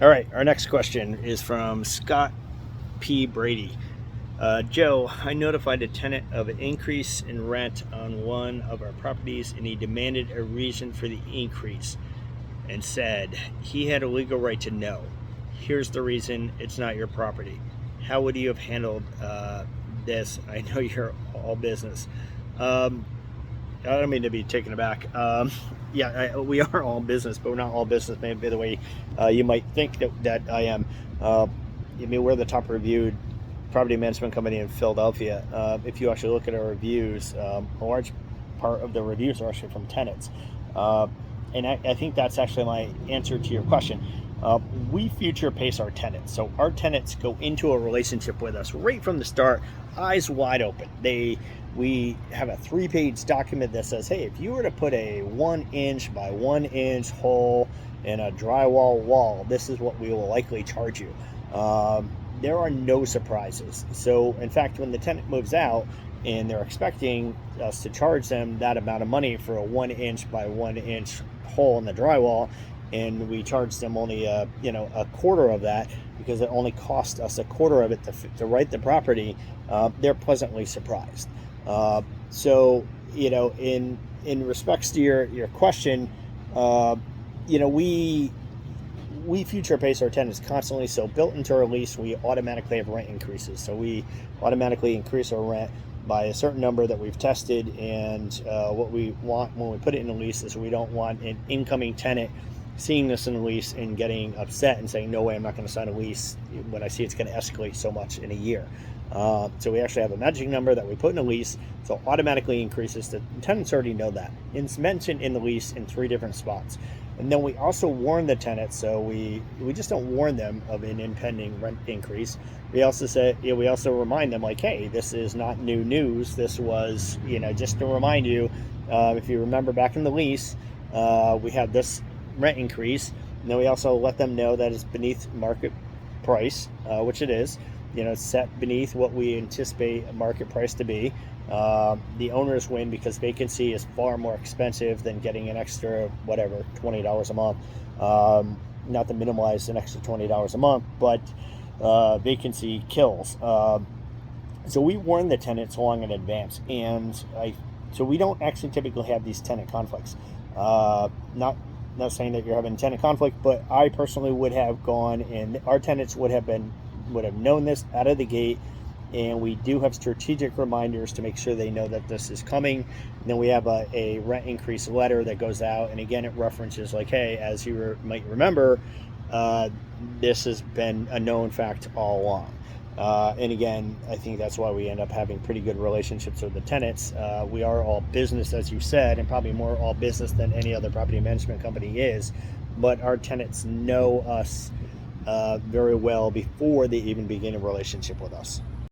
All right, our next question is from Scott P. Brady. Joe, I notified a tenant of an increase in rent on one of our properties, and he demanded a reason for the increase and said he had a legal right to know. Here's the reason: it's not your property. How would you have handled this? I know you're all business. Um, I don't mean to be taken aback. We are all business, but we're not all business, maybe the way you might think that I am. Uh, I mean, we're the top reviewed property management company in Philadelphia. If you actually look at our reviews, a large part of the reviews are actually from tenants. Uh, and I think that's actually my answer to your question. We future pace our tenants. So our tenants go into a relationship with us right from the start, eyes wide open. We have a 3-page document that says, hey, if you were to put a 1-inch by 1-inch hole in a drywall wall, this is what we will likely charge you. There are no surprises. So in fact, when the tenant moves out and they're expecting us to charge them that amount of money for a 1-inch by 1-inch hole in the drywall, and we charge them only a quarter of that because it only cost us a quarter of it to write the property, they're pleasantly surprised. So in respects to your question, we future pace our tenants constantly. So built into our lease, we automatically have rent increases. So we automatically increase our rent by a certain number that we've tested. And what we want when we put it in the lease is we don't want an incoming tenant seeing this in the lease and getting upset and saying, no way, I'm not going to sign a lease when I see it's going to escalate so much in a year. So we actually have a magic number that we put in a lease, so automatically increases. The tenants already know that. It's mentioned in the lease in 3 different spots. And then we also warn the tenants, so we just don't warn them of an impending rent increase. We also remind them, like, hey, this is not new news. This was, just to remind you, if you remember back in the lease, we had this rent increase. And then we also let them know that it's beneath market price, which it is. It's set beneath what we anticipate a market price to be. The owners win because vacancy is far more expensive than getting an extra, whatever, $20 a month. Not to minimize an extra $20 a month, but vacancy kills. So we warn the tenants long in advance, and so we don't actually typically have these tenant conflicts. Not saying that you're having tenant conflict, but I personally would have gone, and our tenants would have known this out of the gate. And we do have strategic reminders to make sure they know that this is coming. And then we have a rent increase letter that goes out, and again, it references like, hey, as you might remember, this has been a known fact all along. And again, I think that's why we end up having pretty good relationships with the tenants. We are all business, as you said, and probably more all business than any other property management company is. But our tenants know us very well before they even begin a relationship with us.